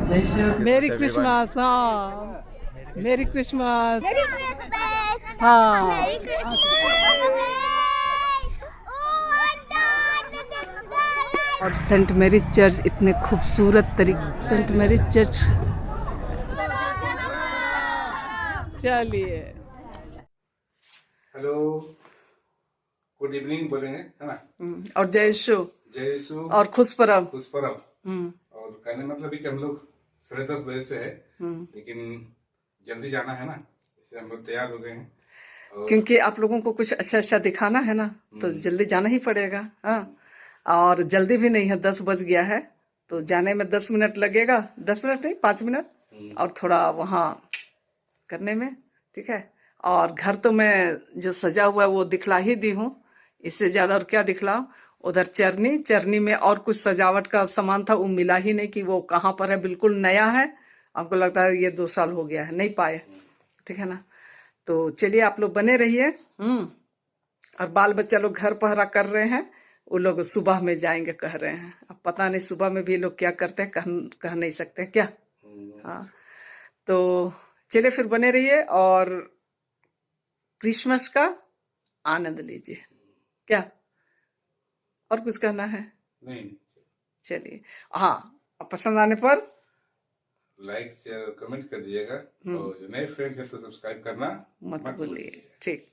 जय श्री मेरी क्रिसमस। हाँ, मेरी क्रिसमस। हाँ, और सेंट मैरीज चर्च इतने खूबसूरत तरीके, सेंट मैरीज चर्च। चलिए, हेलो, गुड इवनिंग बोलेंगे, है ना। और जय यीशु, जय यीशु और खुश परब। खुश परब। और कहने मतलब कि हम लोग 10:30 बजे से है, लेकिन जल्दी जाना है ना, इससे हम लोग तैयार हो गए हैं। और क्योंकि आप लोगों को कुछ अच्छा अच्छा दिखाना है ना, तो जल्दी जाना ही पड़ेगा। हाँ, और जल्दी भी नहीं है, 10 बज गया है, तो जाने में 10 मिनट लगेगा। 10 मिनट नहीं, 5 मिनट, और थोड़ा वहाँ करने में, ठीक है। और घर तो मैं जो सजा हुआ है वो दिखला ही दी हूँ, इससे ज्यादा और क्या दिखलाऊं। उधर चरनी में और कुछ सजावट का सामान था, वो मिला ही नहीं कि वो कहाँ पर है, बिल्कुल नया है। आपको लगता है ये 2 साल हो गया है, नहीं पाए, ठीक है ना। तो चलिए, आप लोग बने रहिए। और बाल बच्चा लोग घर पहरा कर रहे हैं, वो लोग सुबह में जाएंगे कह रहे हैं। अब पता नहीं सुबह में भी लोग क्या करते हैं, कह नहीं सकते क्या। हाँ, तो चलिए फिर बने रहिए और क्रिसमस का आनंद लीजिए। क्या और कुछ कहना है? नहीं, चलिए, हाँ, पसंद आने पर लाइक शेयर और कमेंट कर दीजिएगा, और जो नए फ्रेंड्स हैं तो सब्सक्राइब करना मत भूलिए। ठीक।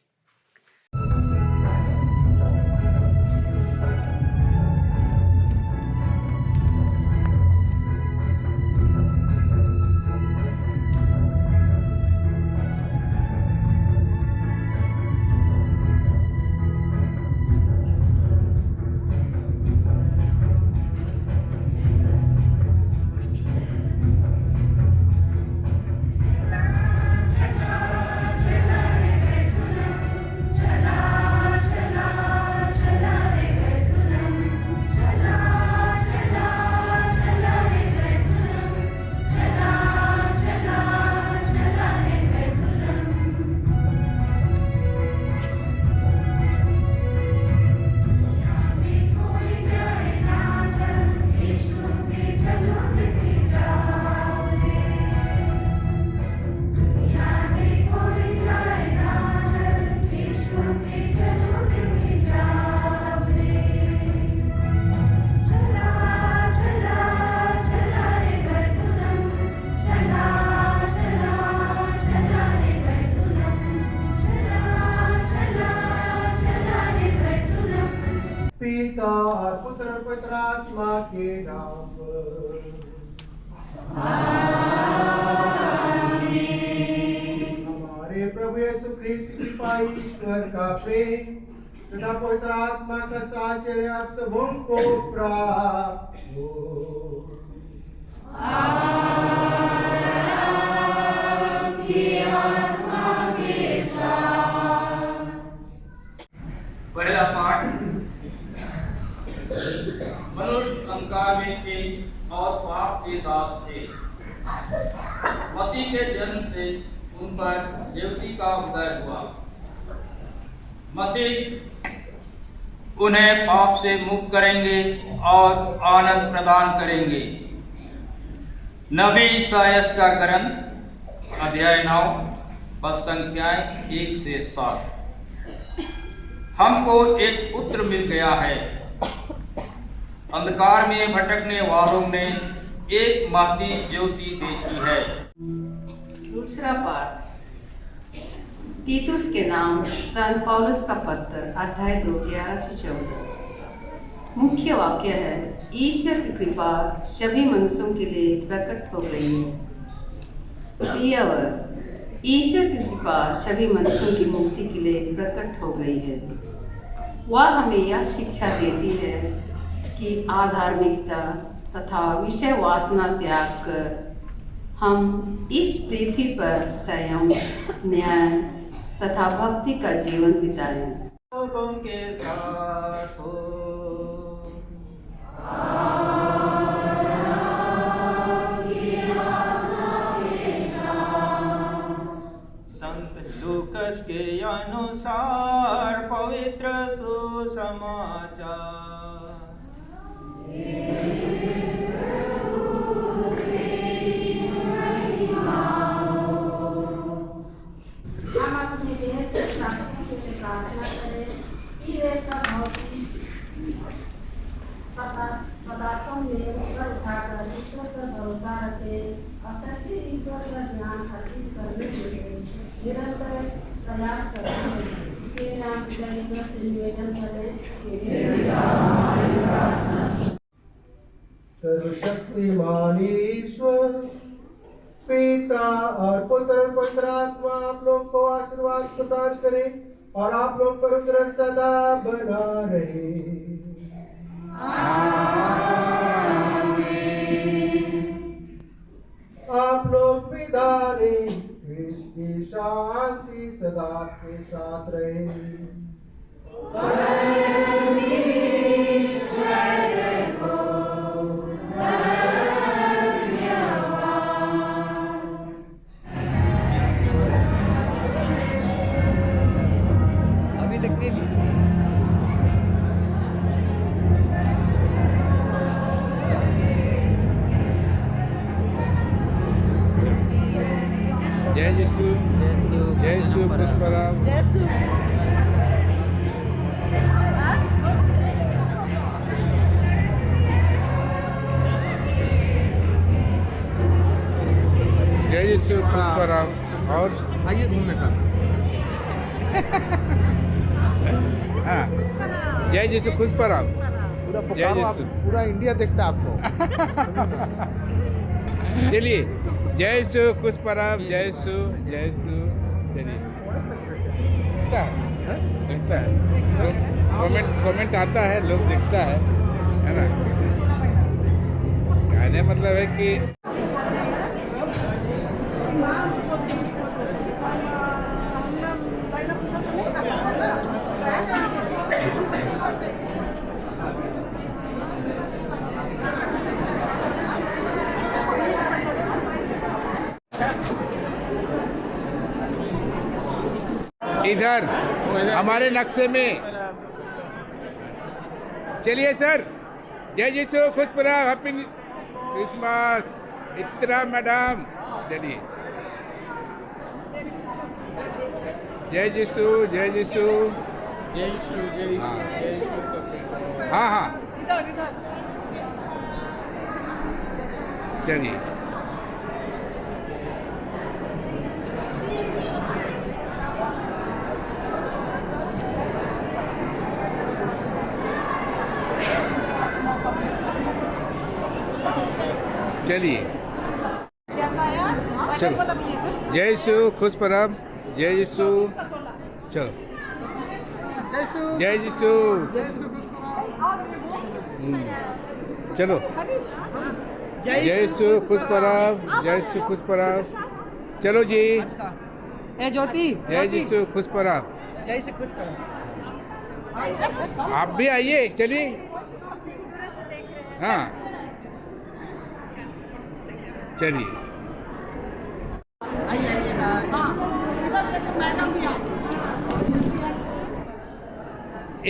पिता और पुत्र और पवित्र आत्मा के नाम पर। हमारे प्रभु यीशु ख्रीस्त की कृपा, ईश्वर का प्रेम तथा पवित्र आत्मा का साहचर्य आप सबों को प्राप्त हो। पहला पाठ, मनुष्य अंकार में थे और पाप के दास थे। मसीह के जन्म से उन पर देवती का उदय हुआ। मसीह उन्हें पाप से मुक्त करेंगे और आनंद प्रदान करेंगे। नबी ईसायाह का ग्रंथ अध्याय 9 पद संख्याएं 1 से 7। हमको एक पुत्र मिल गया है, अंधकार में भटकने वालों ने एक महती ज्योति देखी है। दूसरा पाठ, तीतुस के नाम संत पौलुस का पत्र अध्याय 2 11 से 14। मुख्य वाक्य है, ईश्वर की कृपा सभी मनुष्यों के लिए प्रकट हो गई है। प्रियवर, ईश्वर की कृपा सभी मनुष्यों की मुक्ति के लिए प्रकट हो गई है। वह हमें यह शिक्षा देती है कि आधार्मिकता तथा विषय वासना त्याग कर हम इस पृथ्वी पर संयम, न्याय तथा भक्ति का जीवन बिताएं। लोगों के साथ हो। संत लूकस के अनुसार पवित्र सुसमाचार। और सच्चे ईश्वर का ज्ञान अर्जित करने के लिए निरंतर प्रयास करते हैं। इसके नाम पिता ईश्वर से निवेदन करें। सर्वशक्तिमान ईश्वर पिता और पुत्र पवित्र आत्मा आप लोग को आशीर्वाद प्रदान करे और आप लोग पर उतरन सदा बना रहे। आप लोग विदा लें। इसकी शांति सदा आपके साथ रहे। अभी तक नहीं ली। जय यीशु, जय यीशु पुष्पराम। जय यीशु पुष्पराम। और आइए घूमने का। हाँ, जय यीशु पुष्पराम। पूरा जय पुकारो आप, यीशु। पूरा इंडिया देखता है आपको। चलिए, जय यीशु पुष्पराम, जय यीशु, जय यीशु। चलिए, देखता है, कमेंट आता है, लोग देखता है ना। कहने मतलब है कि इधर हमारे नक्शे में। चलिए सर, जय यीशु खुशपराम, हैप्पी क्रिसमस इत्रा मैडम। चलिए, जय यीशु, जय यीशु, जय यीशु, जय यीशु। हाँ हाँ, चलिए। चलिए, चलो, जय यीशु खुशपराम, जय यीशु। चलो, जय यीशु। चलो, जय यीशु खुशपराम, जय यीशु खुशपराम। चलो जी, ए ज्योति, जय यीशु खुशपराम। जय श्री खुशपराम। आप भी आइए, चलिए। हाँ, चलिए।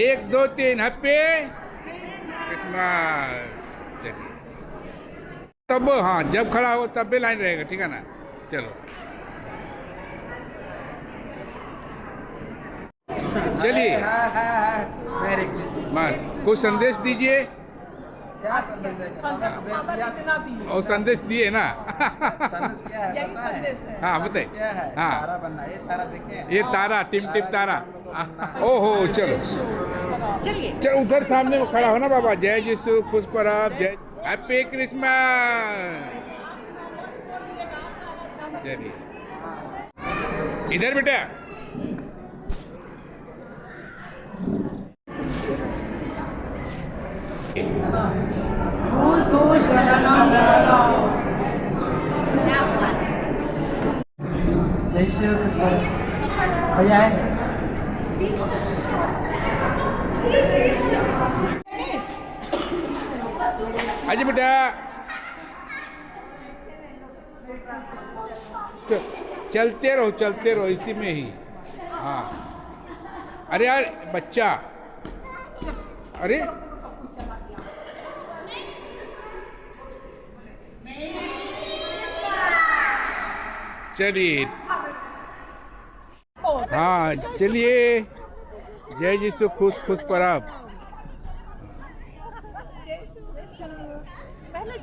1 2 3 हैप्पी क्रिसमस। चलिए, तब हाँ, जब खड़ा हो तब भी लाइन रहेगा, ठीक है ना। चलो, चलिए, बस कुछ संदेश दीजिए। क्या संदेश है? और संदेश दिए ना। संदेश क्या है? यही पता है? संदेश है। हाँ बताइए। क्या है? हाँ, तारा बनना। ये तारा देखे? ये तारा, टिम टिम तारा। ओहो, चलो चलिए चलो, उधर सामने में खड़ा हो ना बाबा। जय यीशु खुशपराम, जय हैप्पी क्रिसमस। चलिए, इधर बेटा। जय श्री कृष्ण। भैया है? आइए बेटा। चलते रहो इसी में ही। हाँ, अरे यार बच्चा, अरे चलिए। हाँ, चलिए, जय यीशु खुशपराम। पहले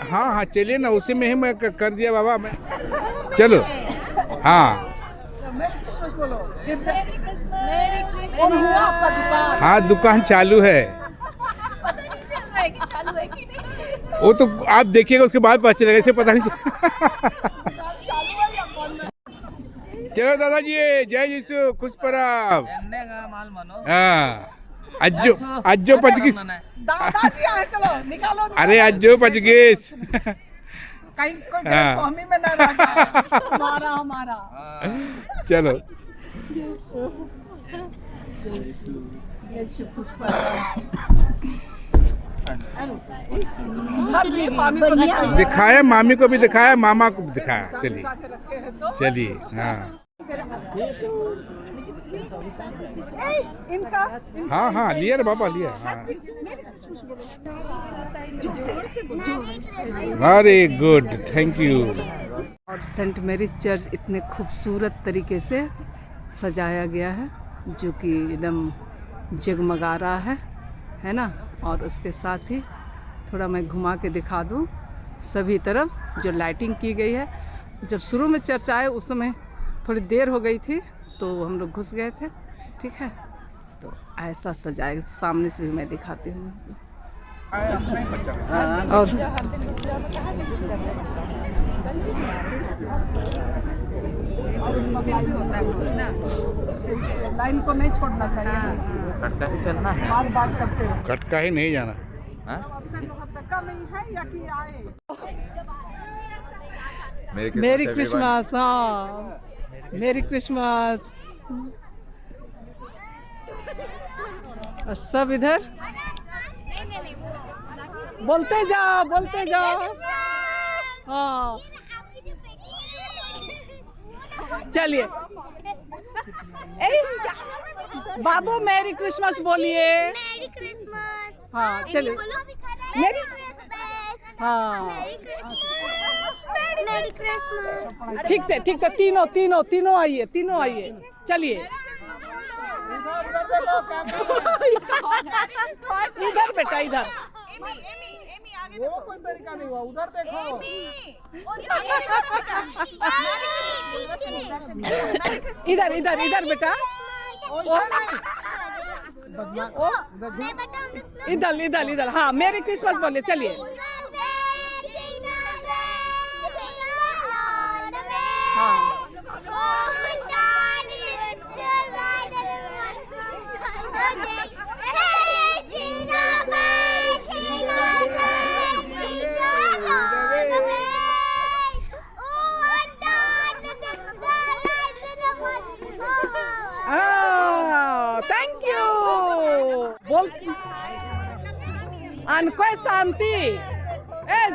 हाँ हाँ चलिए ना, उसी में ही मैं कर दिया बाबा मैं। चलो हाँ हाँ दुकान चालू है। वो तो आप देखिएगा उसके बाद पता चलेगा, इसे पता नहीं चलो दादाजी जय यीशु खुश परब। हाँ अज्जो पचगीस दादाजी आए, चलो निकालो अरे अज्जो पचगीस कहीं कमी में ना रह जाए हमारा हमारा। चलो दिखाया, मामी को भी दिखाया, मामा को भी दिखाया। चलिए चलिए हाँ इनका हाँ हाँ लिया रे बाबा लिया। हाँ वेरी गुड थैंक यू। और सेंट मैरी चर्च इतने खूबसूरत तरीके से सजाया गया है जो कि एकदम जगमगा रहा है ना। और उसके साथ ही थोड़ा मैं घुमा के दिखा दूँ सभी तरफ जो लाइटिंग की गई है। जब शुरू में चर्च आए उस समय थोड़ी देर हो गई थी तो हम लोग घुस गए थे, ठीक है। तो ऐसा सजाए, सामने से भी मैं दिखाती हूँ। और लाइन को नहीं छोड़ना चाहिए, कटका ही चलना है, बात बात करते हैं। कटका ही नहीं जाना। नहीं है या कि आए। मेरी क्रिसमस, हाँ मेरी क्रिसमस। और सब इधर बोलते जाओ हाँ चलिए। बाबू मेरी क्रिसमस बोलिए। मेरी क्रिसमस। हाँ चलिए मेरी क्रिसमस। हाँ मेरी क्रिसमस। ठीक से तीनों आइए चलिए। इधर बेटा इधर। वो कोई तरीका नहीं हुआ, उधर देखो। इधर बेटा। इधर हाँ मेरी क्रिसमस बोलिए चलिए। हाँ थैंक यू बोल। अनको शांति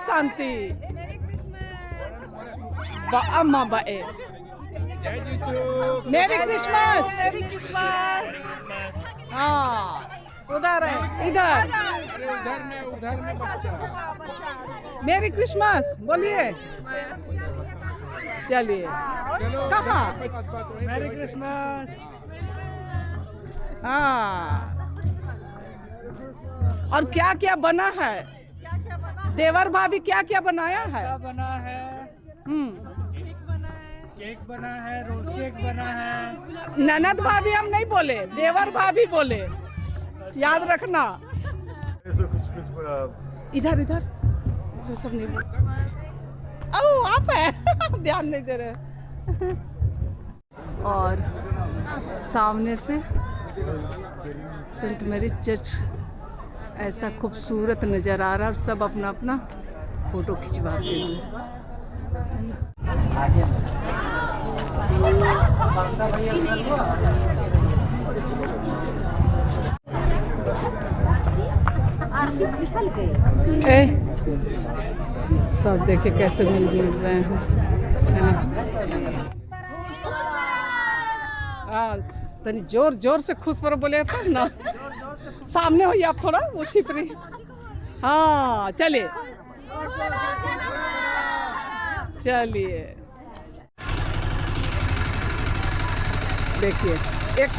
शांति अम्मा बाए मेरी क्रिसमस। हाँ उधर है इधर। उधर में मेरी क्रिसमस बोलिए चलिए। कहाँ मेरी क्रिसमस। हाँ और क्या क्या बना है देवर भाभी, क्या बनाया है? बना है केक बना है, रोज केक बना है। ननद भाभी हम नहीं बोले, देवर भाभी बोले, याद रखना। इधर तो सब नहीं बोल। आप है ध्यान नहीं दे रहे। और सामने से सेंट मैरी चर्च ऐसा खूबसूरत नज़र आ रहा है। सब अपना अपना फोटो खिंचवाते हुए। सब देखे कैसे मिलजुल रहे हैं। तनी जोर से खुश पर बोले तब ना। सामने होइए आप थोड़ा, वो छिप रही। हाँ चलिए देखिए एक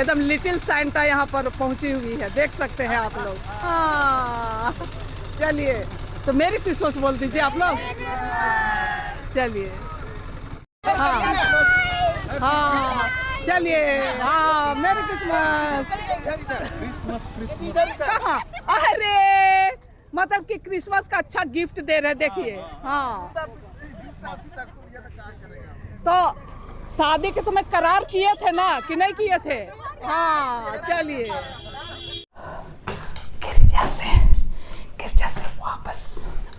एकदम लिटिल सैंटा यहाँ पर पहुंची हुई है, देख सकते हैं आप लोग। हाँ चलिए, तो मेरी क्रिसमस बोल दीजिए आप लोग। चलिए, हाँ हाँ, चलिए, हाँ, मेरी क्रिसमस। कहाँ? अरे मतलब कि क्रिसमस का अच्छा गिफ्ट दे रहे, देखिए। हाँ, तो शादी के समय करार किए थे ना कि नहीं किए थे? हाँ, चलिए। गिरजा से वापस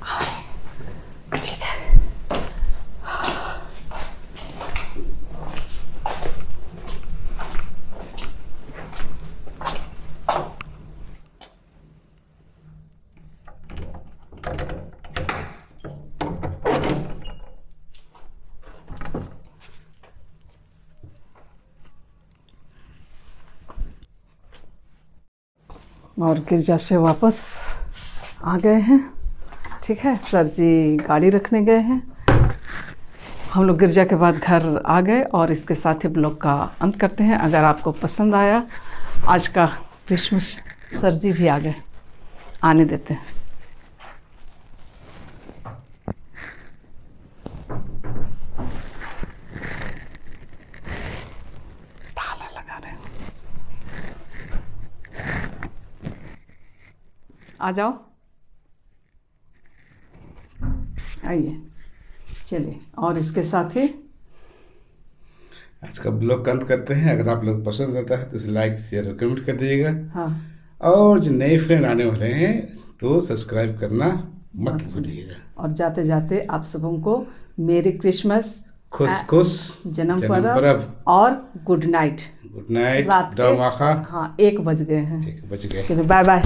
आए, ठीक है। और गिरजा से वापस आ गए हैं, ठीक है। सर जी गाड़ी रखने गए हैं, हम लोग गिरजा के बाद घर आ गए। और इसके साथ ही ब्लॉग का अंत करते हैं। अगर आपको पसंद आया आज का क्रिसमस, सर जी भी आ गए, आने देते हैं। ताला लगा रहे हो, आ जाओ, आइए, चलिए। और इसके साथ ही आज का ब्लॉग का अंत करते हैं। अगर आप लोग पसंद आता है तो इसे लाइक, शेयर और कमेंट कर दीजिएगा। हाँ, और जो नए फ्रेंड आने वाले हैं तो सब्सक्राइब करना मत भूलिएगा। और जाते जाते आप सबों को मेरी क्रिसमस, खुश जन्म पर्व और गुड नाइट। Good night. रात के हाँ, 1 बज गए हैं। 1 बज गए। चलिए, बाय बाय।